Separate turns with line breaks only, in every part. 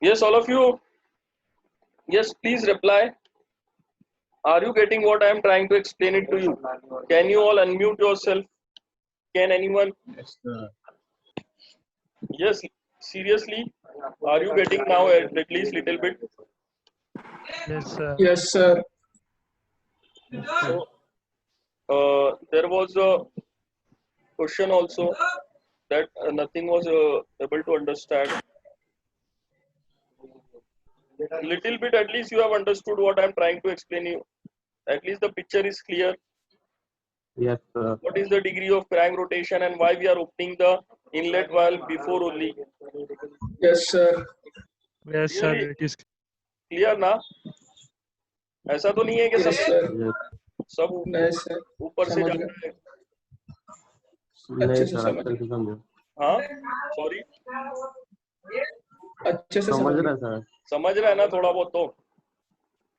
Yes, all of you. Yes, please reply. Are you getting what I am trying to explain it to you? Can you all unmute yourself? Can anyone?
Yes, sir.
Yes, seriously. Are you getting now at least little bit?
Yes, sir.
Yes, sir.
So, there was a question also that nothing was able to understand. Little bit at least you have understood what I am trying to explain you. At least the picture is clear.
Yes, sir.
What is the degree of crank rotation and why we are opening the inlet valve before only?
Yes, sir.
Yes, sir.
Really
It is
clear ना? ऐसा तो नहीं है कि
Yes,
सब
sir.
Yes.
सब
नहीं sir,
ऊपर से
समझ
जा
गए।
रहा है?
नहीं
अच्छे से
सर,
समझ
अच्छे से समझो।
हाँ, सॉरी,
अच्छे से
समझ
समझ
रहा
गए।
सर।
समझ रहा है ना थोड़ा बहुत तो?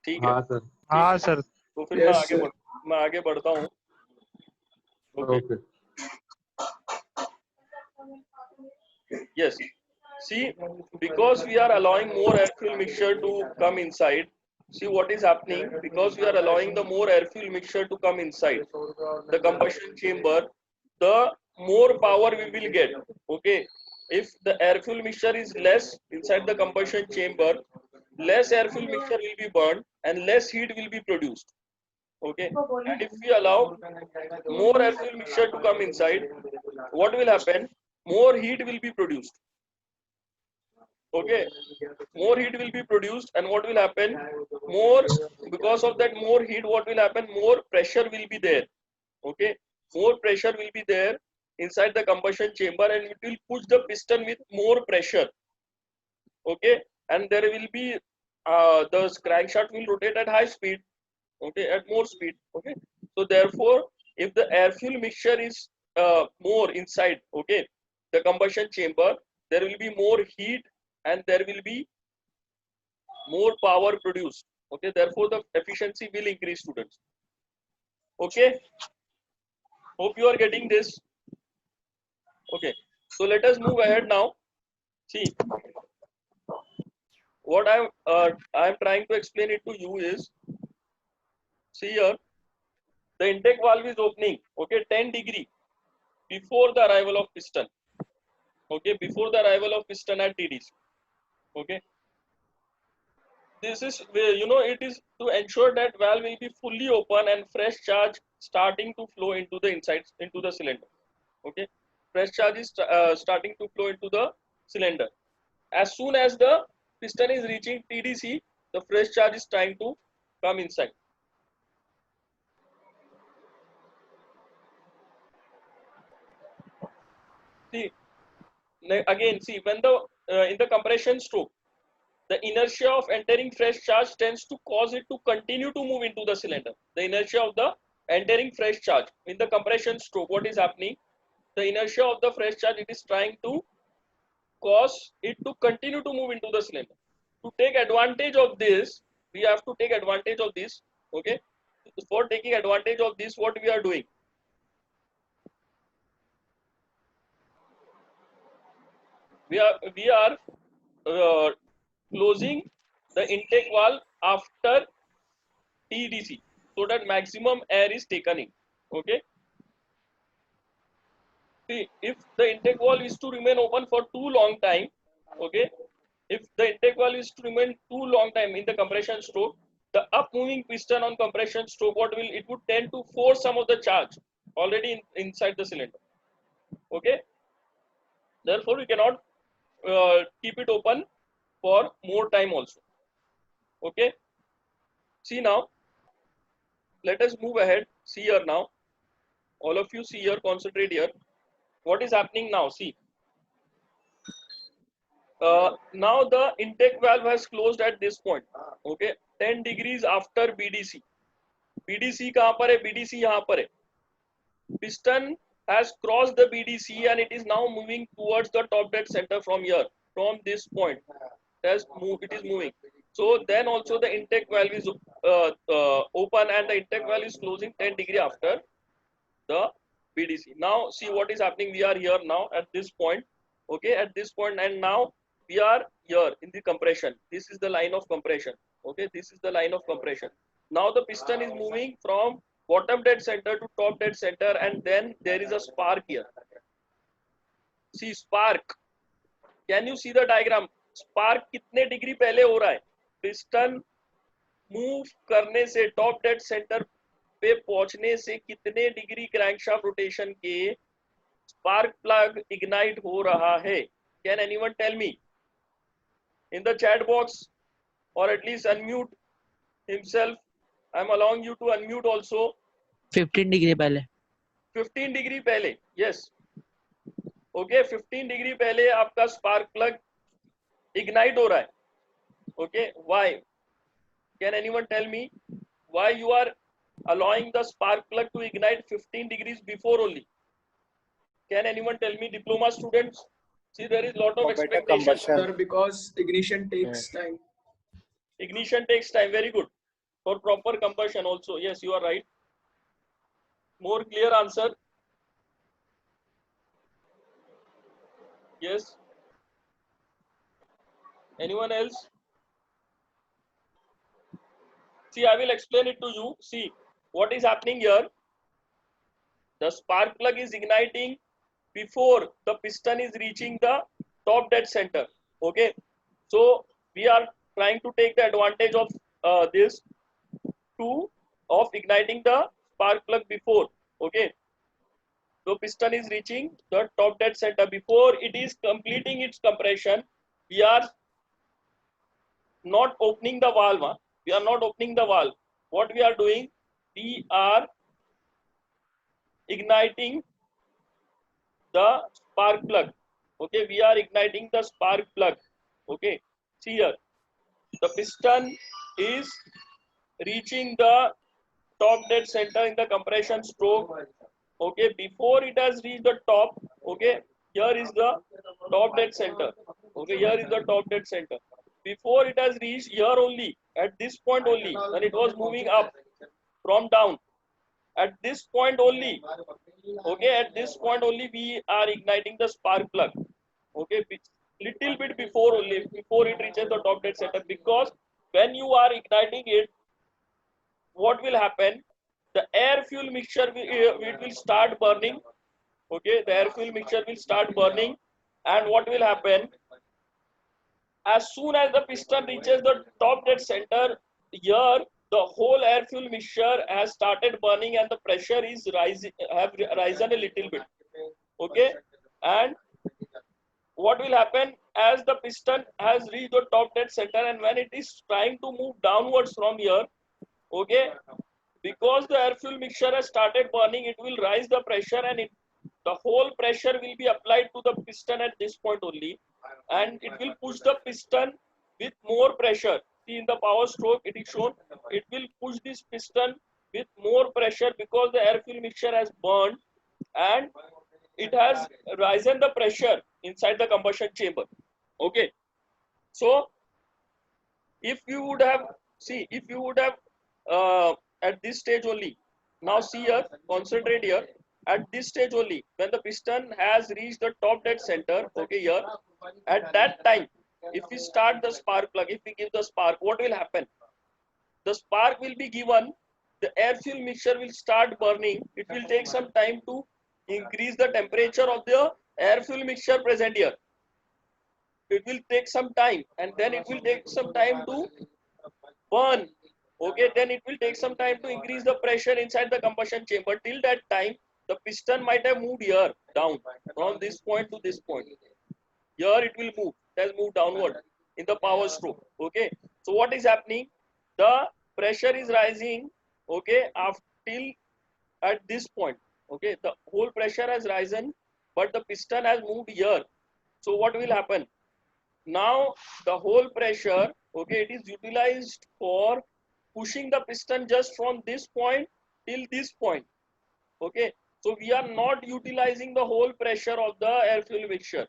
ठीक है,
हाँ सर।
हाँ सर।
तो फिर
Yes, sir.
मैं आगे बढ़ता हूँ. Okay.
Okay.
Yes. See, because we are allowing more air fuel mixture to come inside. See what is happening, because we are allowing the more air fuel mixture to come inside the combustion chamber, the more power we will get. Okay. If the air fuel mixture is less inside the combustion chamber, less air fuel mixture will be burned and less heat will be produced. Okay. And if we allow more air fuel mixture to come inside, what will happen? More heat will be produced. Okay, more heat will be produced, and what will happen? More, because of that more heat, what will happen? More pressure will be there. Okay, more pressure will be there inside the combustion chamber, and it will push the piston with more pressure. Okay, and there will be the crankshaft will rotate at high speed. Okay, at more speed. Okay, so therefore, if the air fuel mixture is more inside, okay, the combustion chamber, there will be more heat and there will be more power produced. Okay, therefore the efficiency will increase, students. Okay, hope you are getting this. Okay, so let us move ahead now. See, what I am trying to explain it to you is, see here, the intake valve is opening, okay, 10 degree before the arrival of piston. Okay, before the arrival of piston at TDC. Okay, this is where, you know, it is to ensure that valve will be fully open and fresh charge starting to flow into the inside, into the cylinder. Okay, fresh charge is starting to flow into the cylinder. As soon as the piston is reaching TDC, the fresh charge is trying to come inside. See, again, see, when the in the compression stroke, the inertia of entering fresh charge tends to cause it to continue to move into the cylinder. The inertia of the entering fresh charge in the compression stroke, what is happening? The inertia of the fresh charge, it is trying to cause it to continue to move into the cylinder. To take advantage of this, we have to take advantage of this. Okay, for taking advantage of this, what we are doing? We are closing the intake valve after TDC so that maximum air is taken in. Okay. See, if the intake valve is to remain open for too long time, okay, if the intake valve is to remain too long time in the compression stroke, the up moving piston on compression stroke, what will it would tend to force some of the charge already inside the cylinder. Okay. Therefore, we cannot keep it open for more time also. Okay. See now, let us move ahead. See here now. All of you see here, concentrate here. What is happening now? See. Now the intake valve has closed at this point. Okay. 10 degrees after BDC. BDC कहाँ पर है? BDC यहाँ पर है. Piston has crossed the BDC and it is now moving towards the top dead center from here. from this point. It is moving. So then also the intake valve is open and the intake valve is closing 10 degree after the BDC. Now see what is happening. We are here now at this point. Okay, at this point, and now we are here in the compression. This is the line of compression. Okay, this is the line of compression. Now the piston is moving from bottom dead center to top dead center, and then there is a spark here. See spark. Can you see the diagram? Spark कितने degree पहले हो रहा है? Piston move करने से top dead centre पे पहुंचने से कितने डिग्री क्रैंकशाफ्ट रोटेशन के spark plug ignite हो रहा है? Can anyone tell me? In the chat box, or at least unmute himself. I'm allowing you to unmute also.
15 degree पहले
15 डिग्री पहले. Yes. Okay, 15 डिग्री पहले आपका spark plug ignite हो रहा है. Okay, why? Can anyone tell me why you are allowing the spark plug to ignite 15 degrees before only? Can anyone tell me, diploma students? See, there is lot of expectation.
Sir, because ignition takes time.
Ignition takes time. Very good. For proper combustion also. Yes, you are right. More clear answer. Yes. Anyone else? See, I will explain it to you. See, what is happening here? The spark plug is igniting before the piston is reaching the top dead center. Okay. So, we are trying to take the advantage of this of igniting the spark plug before. Okay. So, piston is reaching the top dead center. Before it is completing its compression, we are not opening the valve. Huh? We are not opening the valve. What we are doing? We are igniting the spark plug. Okay, we are igniting the spark plug. Okay, see here, the piston is reaching the top dead center in the compression stroke. Okay, before it has reached the top. Okay, here is the top dead center. Okay, here is the top dead center. Before it has reached here only, at this point only, when it was moving up from down, at this point only, okay, at this point only we are igniting the spark plug. Okay, little bit before only, before it reaches the top dead center, because when you are igniting it, what will happen? The air fuel mixture it will start burning. Okay, the air fuel mixture will start burning, and what will happen? As soon as the piston reaches the top dead center, here the whole air fuel mixture has started burning and the pressure is rising, have risen a little bit. Okay, and what will happen as the piston has reached the top dead center, and when it is trying to move downwards from here, okay, because the air fuel mixture has started burning, it will rise the pressure, and the whole pressure will be applied to the piston at this point only, and it will push the piston with more pressure. See, in the power stroke it is shown, it will push this piston with more pressure because the air fuel mixture has burned and it has risen the pressure inside the combustion chamber. Okay, so if you would have, see, if you would have at this stage only, now see here, concentrate here, at this stage only, when the piston has reached the top dead center, okay, here, at that time, if we start the spark plug, if we give the spark, what will happen? The spark will be given, the air fuel mixture will start burning. It will take some time to increase the temperature of the air fuel mixture present here. It will take some time, and then it will take some time to burn. Okay, then it will take some time to increase the pressure inside the combustion chamber. Till that time, the piston might have moved here down from this point to this point. Here it will move. It has moved downward in the power stroke. Okay, so what is happening? The pressure is rising. Okay, till at this point. Okay, the whole pressure has risen, but the piston has moved here. So what will happen? Now the whole pressure, okay, it is utilized for pushing the piston just from this point till this point. Okay, so we are not utilizing the whole pressure of the air fuel mixture.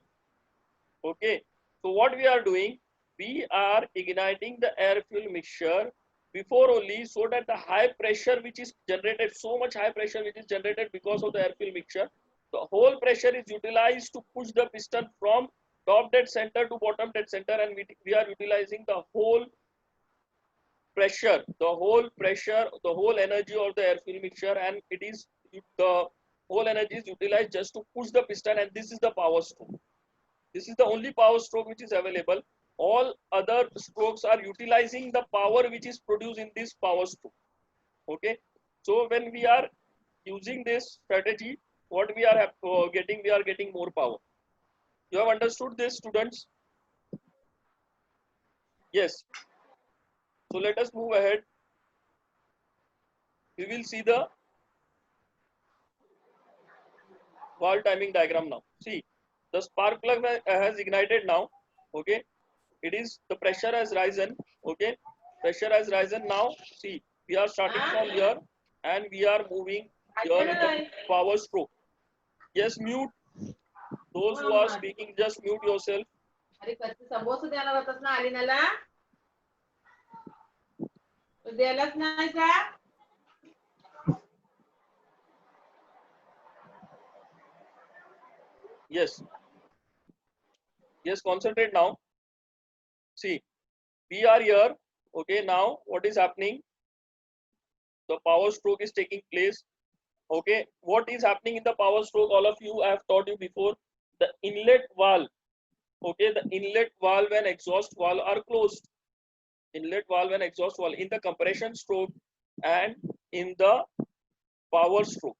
Okay, So what we are doing, we are igniting the air fuel mixture before only, so that the high pressure which is generated, so much high pressure which is generated because of the air fuel mixture, the whole pressure is utilized to push the piston from top dead center to bottom dead center, and we are utilizing the whole pressure, the whole energy of the air fuel mixture, and it is the whole energy is utilized just to push the piston, and this is the power stroke. This is the only power stroke which is available. All other strokes are utilizing the power which is produced in this power stroke. Okay. So when we are using this strategy, what we are getting, we are getting more power. You have understood this, students? Yes. So let us move ahead. We will see the valve timing diagram now. See, the spark plug has ignited now. Okay. It is, the pressure has risen. Okay. Pressure has risen now. See, we are starting from here and we are moving here in the power stroke. Yes, mute. Those who are speaking, just mute yourself.
अरे कच्चे समोसे द्यायला होतास ना आलिनाला द्यायलाच नाही का
Yes. Yes, concentrate now. See, we are here. Okay, now what is happening? The power stroke is taking place. Okay, what is happening in the power stroke? All of you, I have taught you before. The inlet valve. Okay, the inlet valve and exhaust valve are closed. Inlet valve and exhaust valve in the compression stroke and in the power stroke.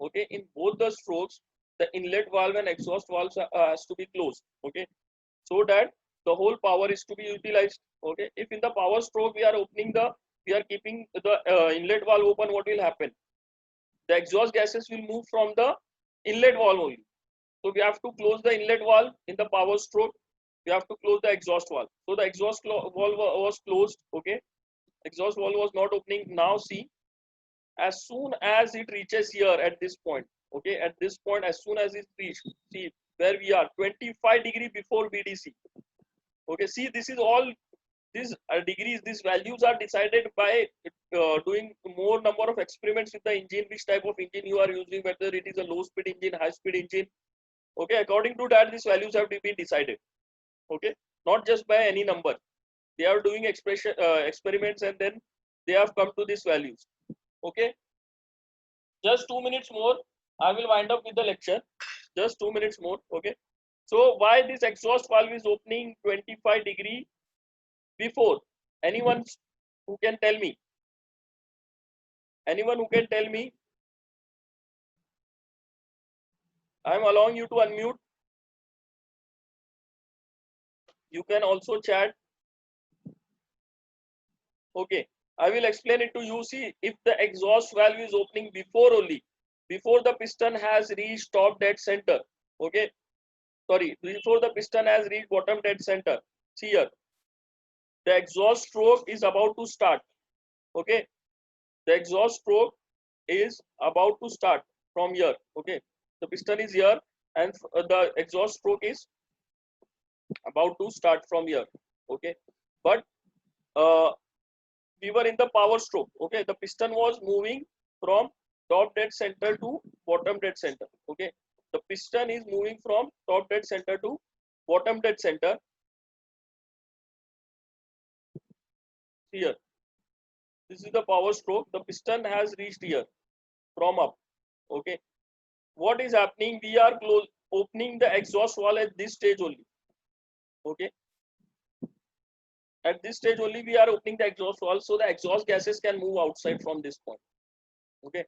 Okay, in both the strokes, the inlet valve and exhaust valves has to be closed. Okay, so that the whole power is to be utilized. Okay, if in the power stroke we are keeping the inlet valve open, what will happen? The exhaust gases will move from the inlet valve only. So we have to close the inlet valve in the power stroke. We have to close the exhaust valve. So the exhaust valve was closed. Okay, exhaust valve was not opening. Now see, as soon as it reaches here at this point, okay, at this point, as soon as it reaches, see where we are, 25 degree before VDC. Okay, see, this is all, these degrees, these values are decided by doing more number of experiments with the engine, which type of engine you are using, whether it is a low speed engine, high speed engine. Okay, according to that, these values have been decided. Okay, not just by any number. They are doing experiments and then they have come to these values. Okay, just 2 minutes more. I will wind up with the lecture. Just 2 minutes more. Okay, so why this exhaust valve is opening 25 degree before? Anyone who can tell me? Anyone who can tell me? I am allowing you to unmute. You can also chat. Okay, I will explain it to you. See, if the exhaust valve is opening before only, before the piston has reached top dead center. Okay, sorry, before the piston has reached bottom dead center. See here, the exhaust stroke is about to start. Okay, the exhaust stroke is about to start from here. Okay, the piston is here and the exhaust stroke is about to start from here. Okay, but we were in the power stroke. Okay, the piston was moving from top dead center to bottom dead center. Okay, the piston is moving from top dead center to bottom dead center. Here, this is the power stroke. The piston has reached here from up. Okay, what is happening? We are opening the exhaust valve at this stage only. Okay, at this stage only we are opening the exhaust valve, so the exhaust gases can move outside from this point. Okay,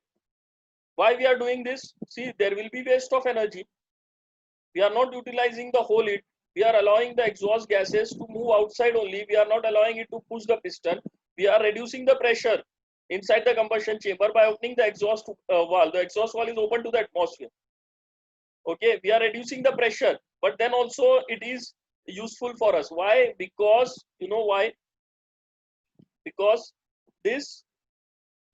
why we are doing this? See, there will be waste of energy. We are not utilizing the whole heat. We are allowing the exhaust gases to move outside only. We are not allowing it to push the piston. We are reducing the pressure inside the combustion chamber by opening the exhaust valve. The exhaust valve is open to the atmosphere. Okay, we are reducing the pressure, but then also it is useful for us. Why? Because, you know why? Because this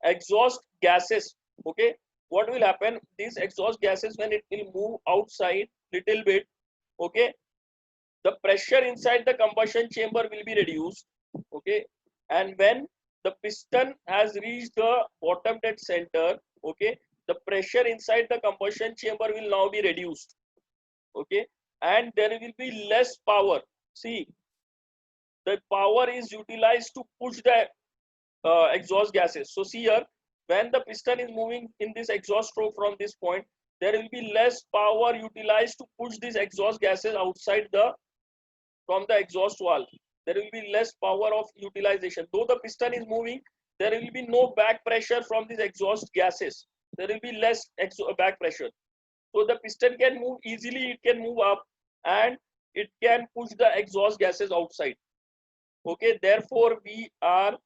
exhaust gases, okay, what will happen? These exhaust gases, when it will move outside little bit, okay, the pressure inside the combustion chamber will be reduced. Okay, and when the piston has reached the bottom dead center, okay, the pressure inside the combustion chamber will now be reduced. Okay, and there will be less power. See, the power is utilized to push the exhaust gases. So see here, when the piston is moving in this exhaust stroke from this point, there will be less power utilized to push these exhaust gases outside from the exhaust valve. There will be less power of utilization. Though the piston is moving, there will be no back pressure from these exhaust gases. There will be less back pressure. So the piston can move easily, it can move up and it can push the exhaust gases outside. Okay, therefore we are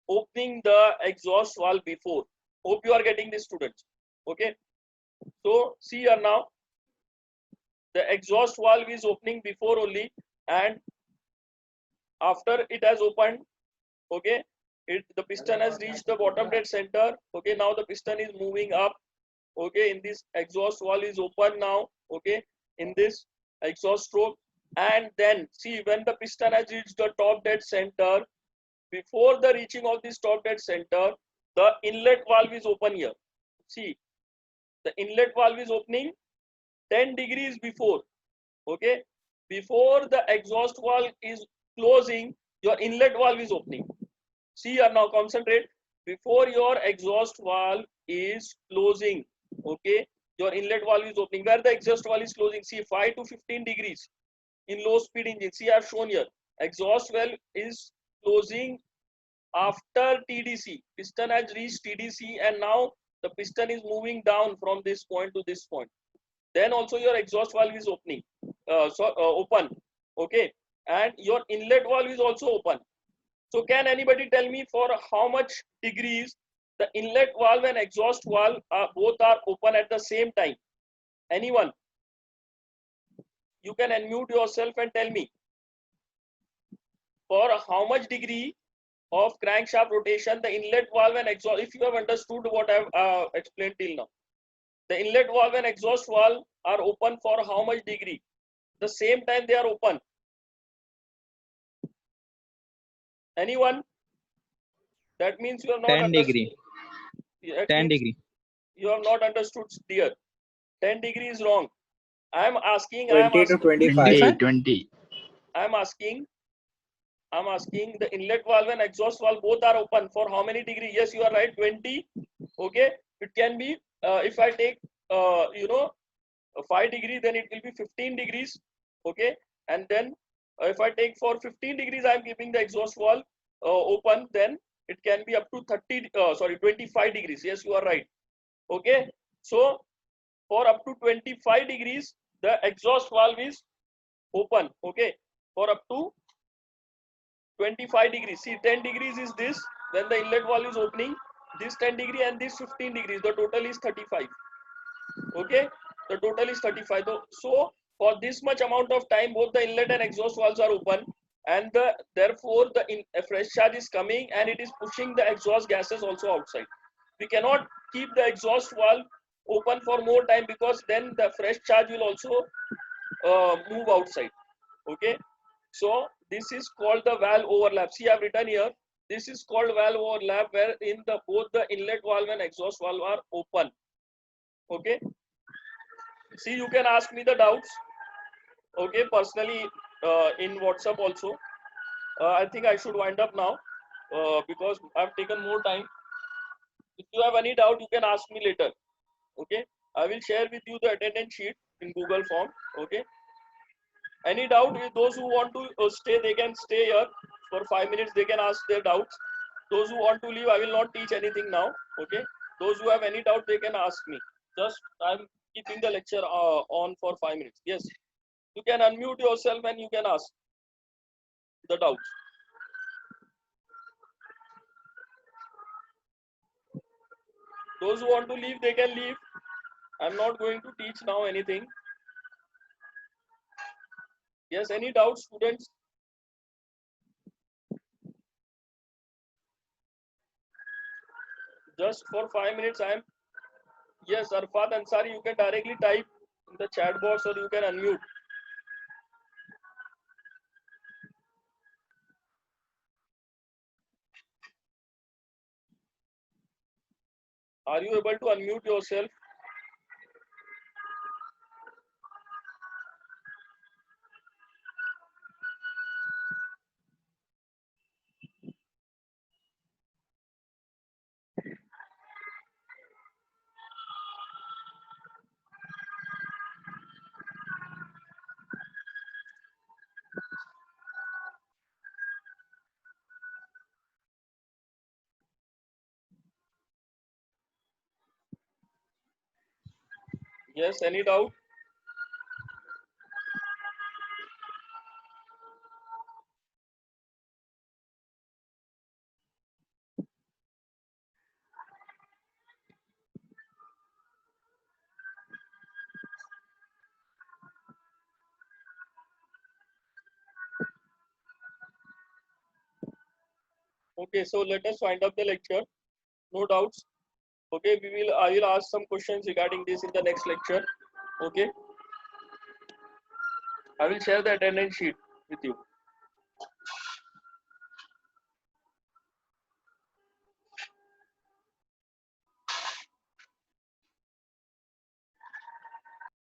opening the exhaust valve before. Hope you are getting this, students. Okay, so see here now, the exhaust valve is opening before only, and after it has opened, okay, the piston has reached the bottom dead center. Okay, now the piston is moving up. Okay, in this exhaust valve is open now. Okay, in this exhaust stroke, and then see, when the piston has reached the top dead center, before the reaching of this top dead center, the inlet valve is open here. See, the inlet valve is opening 10 degrees before. Okay, before the exhaust valve is closing, your inlet valve is opening. See here now, concentrate. Before your exhaust valve is closing, okay, your inlet valve is opening. Where the exhaust valve is closing, see, 5 to 15 degrees in low speed engine. See, I have shown here. Exhaust valve is closing after TDC. Piston has reached TDC, and now the piston is moving down from this point to this point. Then also your exhaust valve is opening, open. Okay, and your inlet valve is also open. So can anybody tell me for how much degrees the inlet valve and exhaust valve both are open at the same time? Anyone? You can unmute yourself and tell me for how much degree of crankshaft rotation the inlet valve and exhaust, if you have understood what I have explained till now. The inlet valve and exhaust valve are open for how much degree? The same time they are open. Anyone? That means you have not
10
understood.
degree.
That
10
means
degree.
you have not understood, dear. 10 degree is wrong. I am asking,
20 to 25.
20.
I'm asking the inlet valve and exhaust valve both are open for how many degree? Yes, you are right, 20. Okay, it can be, if I take, 5 degree, then it will be 15 degrees. Okay, and then if I take for 15 degrees, I am keeping the exhaust valve open, then it can be up to 25 degrees. Yes, you are right. Okay, so for up to 25 degrees, the exhaust valve is open. Okay, for up to 25 degrees. See, 10 degrees is this, when the inlet valve is opening, this 10 degree and this 15 degrees, the total is 35. Okay, the total is 35. So for this much amount of time, both the inlet and exhaust valves are open, and therefore a fresh charge is coming and it is pushing the exhaust gases also outside. We cannot keep the exhaust valve open for more time, because then the fresh charge will also move outside. Okay, so this is called the valve overlap. See, I have written here, this is called valve overlap, where in both the inlet valve and exhaust valve are open. Okay, see, you can ask me the doubts, okay, personally in WhatsApp also. I think I should wind up now because I've taken more time. If you have any doubt, you can ask me later. Okay, I will share with you the attendance sheet in Google form. Okay, any doubt? If those who want to stay, they can stay here for 5 minutes. They can ask their doubts. Those who want to leave, I will not teach anything now. Okay, those who have any doubt, they can ask me. Just I'm keeping the lecture on for 5 minutes. Yes, you can unmute yourself and you can ask the doubts. Those who want to leave, they can leave. I'm not going to teach now anything. Yes, any doubts, students? Just for 5 minutes, yes, Arfat Ansari, you can directly type in the chat box or you can unmute. Are you able to unmute yourself? Yes, any doubt? Okay, so let us wind up the lecture. No doubts. Okay, I will ask some questions regarding this in the next lecture. Okay, I will share the attendance sheet with you.